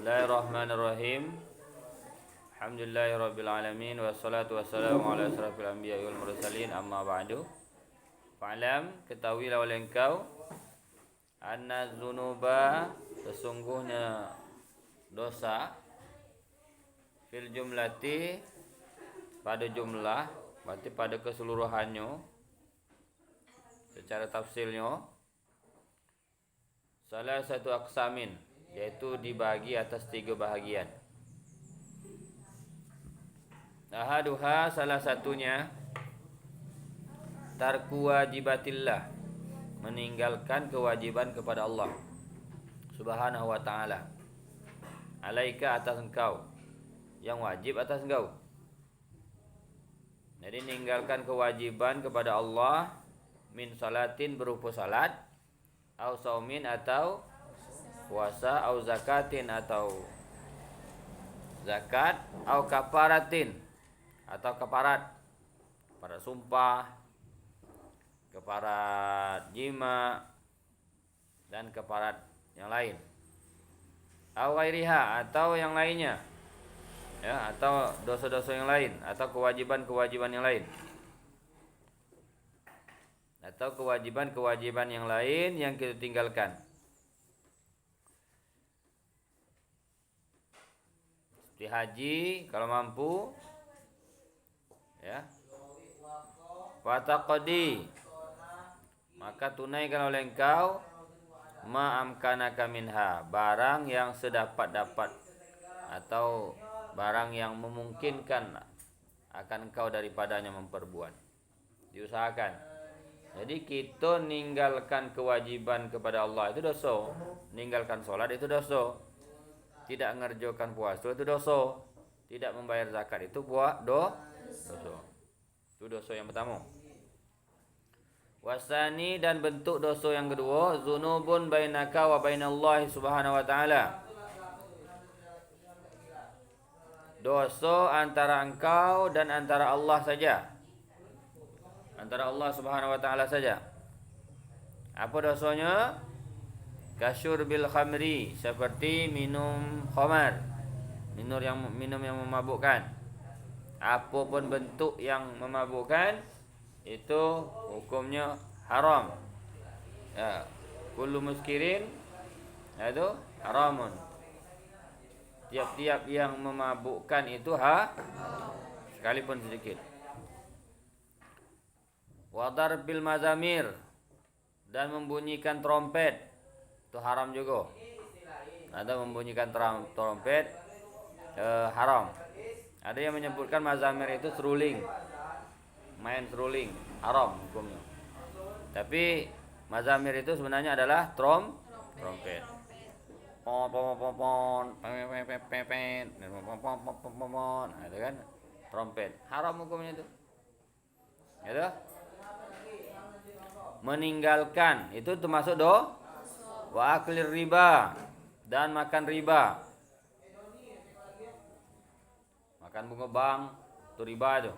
Bismillahirrahmanirrahim. Alhamdulillahirabbil alamin wassalatu wassalamu ala asrafil anbiya'i wal mursalin amma ba'du. Fa'lam, ketahuilah oleh engkau anna dzunuba, sesungguhnya dosa, fil jumlati, pada jumlah, berarti pada keseluruhannya, secara tafsilnya, salah satu aqsamin, yaitu dibagi atas 3 bahagian. Ahaduha, salah satunya, tarku wajibatillah, meninggalkan kewajiban kepada Allah Subhanahu wa ta'ala. Alaika, atas engkau, yang wajib atas engkau. Jadi meninggalkan kewajiban kepada Allah, min salatin, berupa salat, au saumin, atau puasa, au zakatin, atau zakat, au kafaratin, atau kafarat sumpah, kafarat jima, dan kafarat yang lain. Au ghairiha, atau yang lainnya, ya, atau dosa-dosa yang lain, atau kewajiban-kewajiban yang lain, atau kewajiban-kewajiban yang lain yang kita tinggalkan. Seperti haji, kalau mampu, ya, fataqdi, maka tunaikan oleh engkau ma'amkanaka minha, barang yang sedapat-dapat, atau barang yang memungkinkan akan engkau daripadanya memperbuat. Diusahakan. Jadi kita ninggalkan kewajiban kepada Allah itu dosa. Ninggalkan sholat itu dosa. Tidak mengerjakan puasa itu dosa. Tidak membayar zakat itu dosa. Itu dosa yang pertama. Wasani, dan bentuk dosa yang kedua, dzunubun bainaka wa bainallahi subhanahu wa ta'ala, dosa antara engkau dan antara Allah saja, antara Allah subhanahu wa ta'ala saja. Apa dosanya? Kasyurbil khamri, seperti minum khamar, minum yang memabukkan. Apapun bentuk yang memabukkan, itu hukumnya haram. Ya, kullu muskirin, itu haramun. Tiap-tiap yang memabukkan itu sekalipun sedikit. Wadar bil mazamir, dan membunyikan trompet, itu haram juga. Ada membunyikan trompet haram. Ada yang menyebutkan mazamir itu seruling, main seruling, haram hukumnya. Tapi mazamir itu sebenarnya adalah trompet. Pon, ada kan? Trompet. Haram hukumnya itu. Gitu? Meninggalkan itu termasuk wa aklir riba, dan makan riba. Makan bunga bank itu riba itu.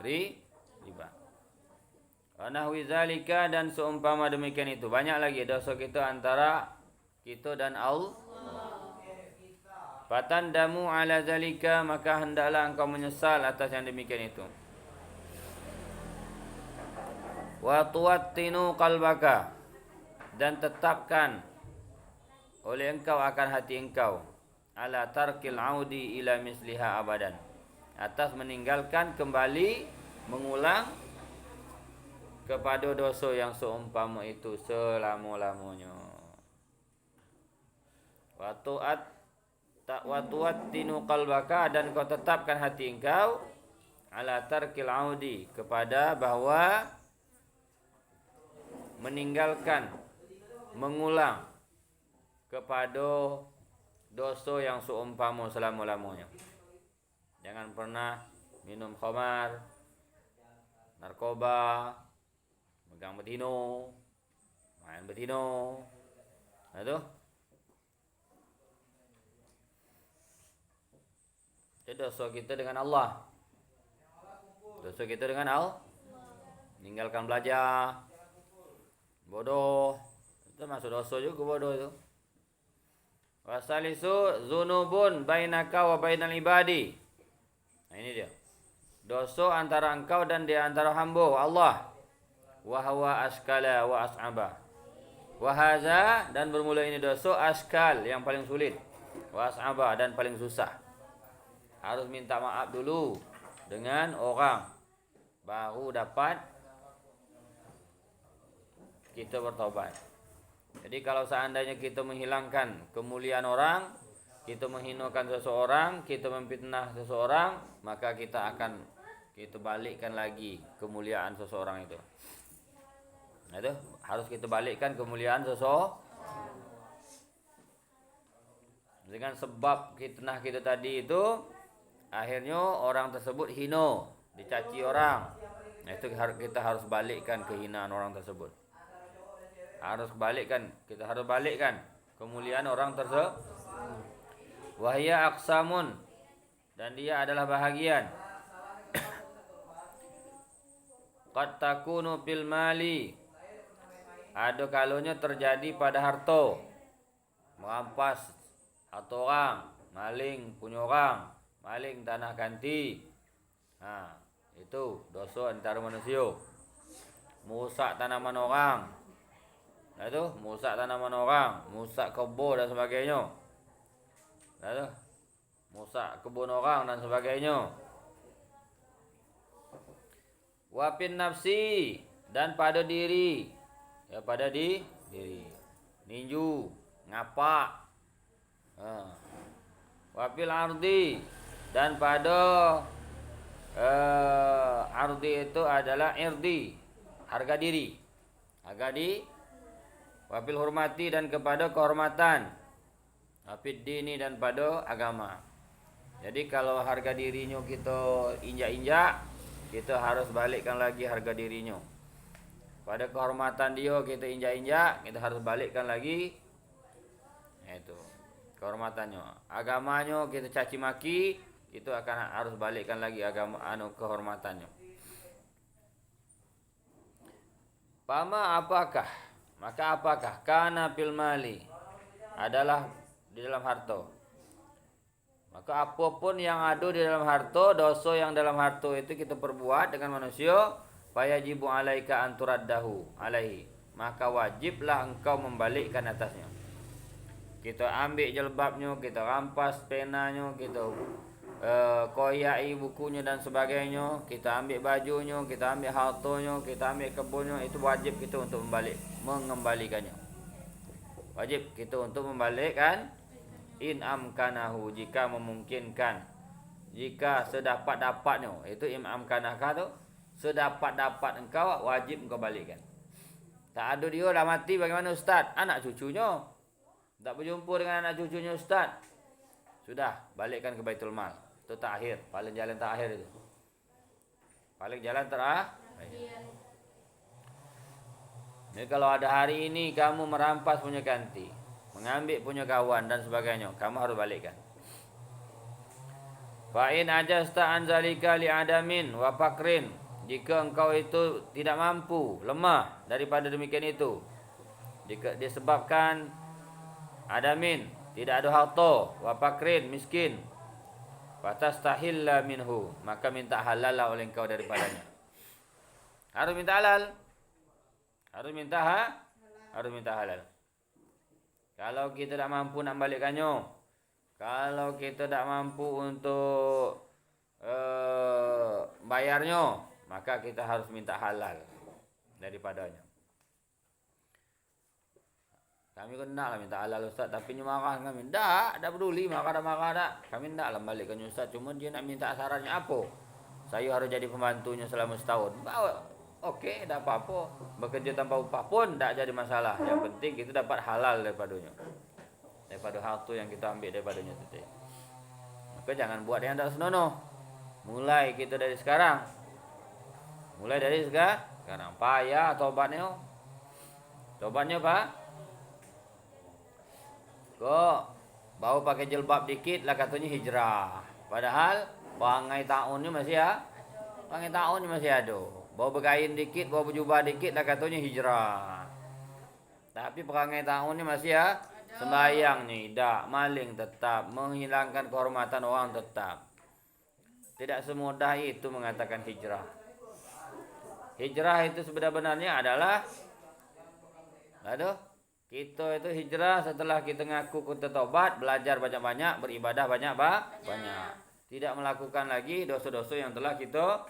Riba. Wa nahwi zalika, dan seumpama demikian itu. Banyak lagi dosa kita antara kita dan Allah. Fatandamu ala zalika, maka hendaklah engkau menyesal atas yang demikian itu. Wa tuwattinu qalbaka, dan tetapkan oleh engkau akan hati engkau, ala tarkil audi ila misliha abadan, atas meninggalkan kembali, mengulang kepada dosa yang seumpama itu selama-lamanya. Wa tuwattinu qalbaka, dan kau tetapkan hati engkau, ala tarkil audi, kepada bahwa meninggalkan, mengulang kepada dosa yang seumpama selama-lamanya. Jangan pernah minum khamar, narkoba, megang betino, main betino. Itu dosa kita dengan Allah. Dosa kita dengan Allah. Meninggalkan belajar, bodoh, itu masuk dosa juga bodoh itu. Wasalisu dzunubun bainaka wa bainal ibadi. Nah ini dia. Dosa antara engkau dan di antara hamba Allah. Wa huwa askala wa as'aba. Wa hadza, dan bermula ini dosa askal yang paling sulit. Wa as'aba, dan paling susah. Harus minta maaf dulu dengan orang, baru dapat kita bertobat. Jadi kalau seandainya kita menghilangkan kemuliaan orang, kita menghinakan seseorang, kita memfitnah seseorang, maka kita balikkan lagi kemuliaan seseorang itu. Nah, itu harus kita balikkan kemuliaan seseorang. Dengan sebab fitnah kita tadi itu, akhirnya orang tersebut hina, dicaci orang. Nah, itu kita harus balikkan kehinaan orang tersebut. Kita harus balikkan kemuliaan orang tersebut. Wahya aqsamun, dan dia adalah bahagian. Qad takunu fil mali, ada kalanya terjadi pada harta. Merampas harta orang, maling punya orang, maling tanah ganti. Nah, itu dosa antara manusia. Merusak tanaman orang. Nah itu, merusak tanaman orang, merusak kebun dan sebagainya. Nah itu, merusak kebun orang dan sebagainya. Wapin nafsi, dan pada diri. Ya, pada diri. Ninju, ngapak. Wapil ardi, dan pada ardi itu adalah irdi, harga diri. Wapil hormati, dan kepada kehormatan. Wapil dini, dan pada agama. Jadi kalau harga dirinya kita injak-injak, kita harus balikkan lagi harga dirinya. Pada kehormatan dia kita injak-injak, kita harus balikkan lagi. Itu kehormatannya. Agamanya kita caci maki, itu akan harus balikkan lagi kehormatannya. Maka apakah kana fil mali, adalah di dalam harta. Maka apapun yang ada di dalam harta, dosa yang dalam harta itu kita perbuat dengan manusia, fayajibu alaika anturaddahu alaihi, maka wajiblah engkau membalikkan atasnya. Kita ambil jilbabnya, kita rampas penanya, kita koyai bukunya dan sebagainya, kita ambil bajunya, kita ambil hartanya, kita ambil kebunnya, itu wajib kita untuk mengembalikannya. Wajib kita untuk membalikkan, in amkanahu, jika memungkinkan, jika sedapat-dapatnya. Itu in amkanaka tu, sedapat-dapat engkau wajib engkau balikkan. Tak ada dia dah mati, bagaimana ustaz? Anak cucunya tak berjumpa dengan anak cucunya ustaz, sudah balikkan ke Baitul Mal. Itu terakhir, paling jalan terakhir itu. Paling jalan terakhir. Jadi kalau ada hari ini kamu merampas punya ganti, mengambil punya kawan dan sebagainya, kamu harus balikkan. Fa in ajasta an zalika li adamin wa fakrin, jika engkau itu tidak mampu, lemah daripada demikian itu, jika disebabkan adamin, tidak ada harta, wa fakrin, miskin, fatastahilla minhu, maka minta halal lah oleh engkau daripadanya. Harus minta halal. Harus minta halal. Kalau kita tak mampu nak balikkannya, kalau kita tak mampu untuk bayarnya, maka kita harus minta halal daripadanya. Kami kan nak lah minta halal ustaz, tapi dia marah kami. Tak peduli, marah tak. Kami tak lah balikkan ustaz, cuma dia nak minta sarannya apa. Saya harus jadi pembantunya selama setahun. Bawa, okey, tak apa-apa. Bekerja tanpa upah pun tak jadi masalah. Yang penting kita dapat halal daripadanya, daripada harta yang kita ambil daripadanya tadi. Maka jangan buat yang tak senonoh. Mulai kita dari sekarang. Sekarang payah tobatnya. Tobatnya Pak. Kok baru pakai jilbab dikit lah katanya hijrah. Padahal perangai tahunnya masih ada. Baru berkain dikit, baru berjubah dikit lah katanya hijrah. Tapi perangai tahunnya masih Sembahyang tidak, maling tetap, menghilangkan kehormatan orang tetap. Tidak semudah itu mengatakan hijrah. Hijrah itu sebenarnya adalah kita itu hijrah setelah kita ngaku kita tobat, belajar banyak-banyak, beribadah banyak-banyak. Tidak melakukan lagi dosa-dosa yang telah kita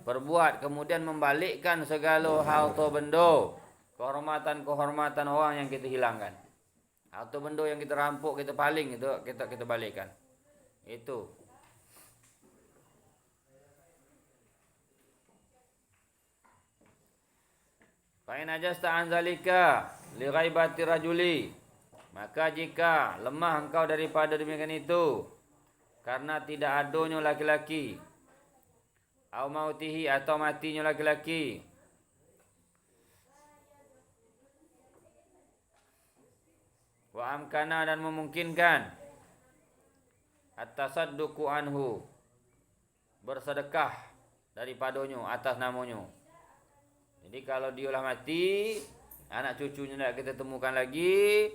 perbuat, kemudian membalikkan segala harta benda, kehormatan-kehormatan orang yang kita hilangkan. Harta benda yang kita rampok, kita paling itu kita balikkan. Itu. Fa'in ajasta an zalika li ghaibati rajuli, maka jika lemah engkau daripada demikian itu karena tidak adanya laki-laki, au mautihi atau matinya laki-laki, wa amkana dan memungkinkan at-tasadduqu anhu, bersedekah daripadanya atas namanya. Jadi kalau dialah mati, anak cucunya tidak kita temukan lagi,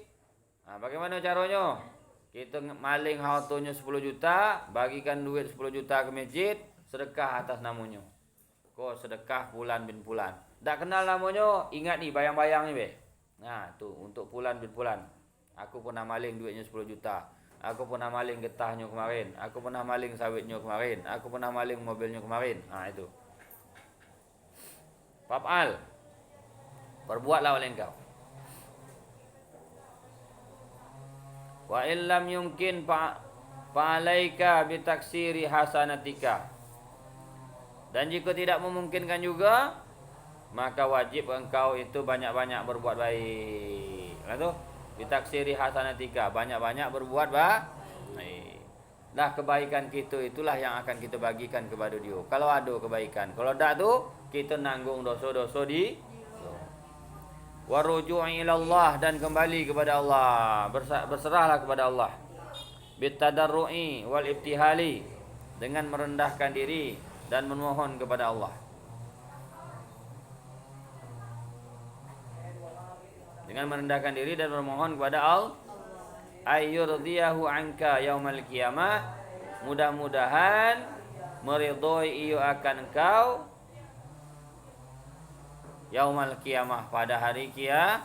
bagaimana caranya? Kita maling hartanya 10 juta, bagikan duit 10 juta ke masjid, sedekah atas namanya. Kau sedekah Fulan bin Fulan. Tak kenal namanya, ingat nih bayang-bayang ni be. Nah, tu untuk Fulan bin Fulan. Aku pernah maling duitnya 10 juta. Aku pernah maling getahnya kemarin. Aku pernah maling sawitnya kemarin. Aku pernah maling mobilnya kemarin. Itu. Fa'al, perbuatlah oleh engkau. Wa illam yumkin fa'alaika bitaksiri hasanatika. Dan jika tidak memungkinkan juga, maka wajib engkau itu banyak-banyak berbuat baik. Lalu bitaksiri hasanatika, banyak-banyak berbuat baik. Nah, kebaikan kita itulah yang akan kita bagikan kepada dia. Kalau ada kebaikan, kalau tak tu kita nanggung dosa-dosa di waruju'i ilallah, dan kembali kepada Allah, berserahlah kepada Allah. Bitadarru'i wal ibtihali, dengan merendahkan diri dan memohon kepada Allah. Dengan merendahkan diri dan memohon kepada Allah, ayyurdiyahu anka yaumal qiyamah, mudah-mudahan meridhoi ia akan engkau yaumal qiyamah, pada hari kiamat.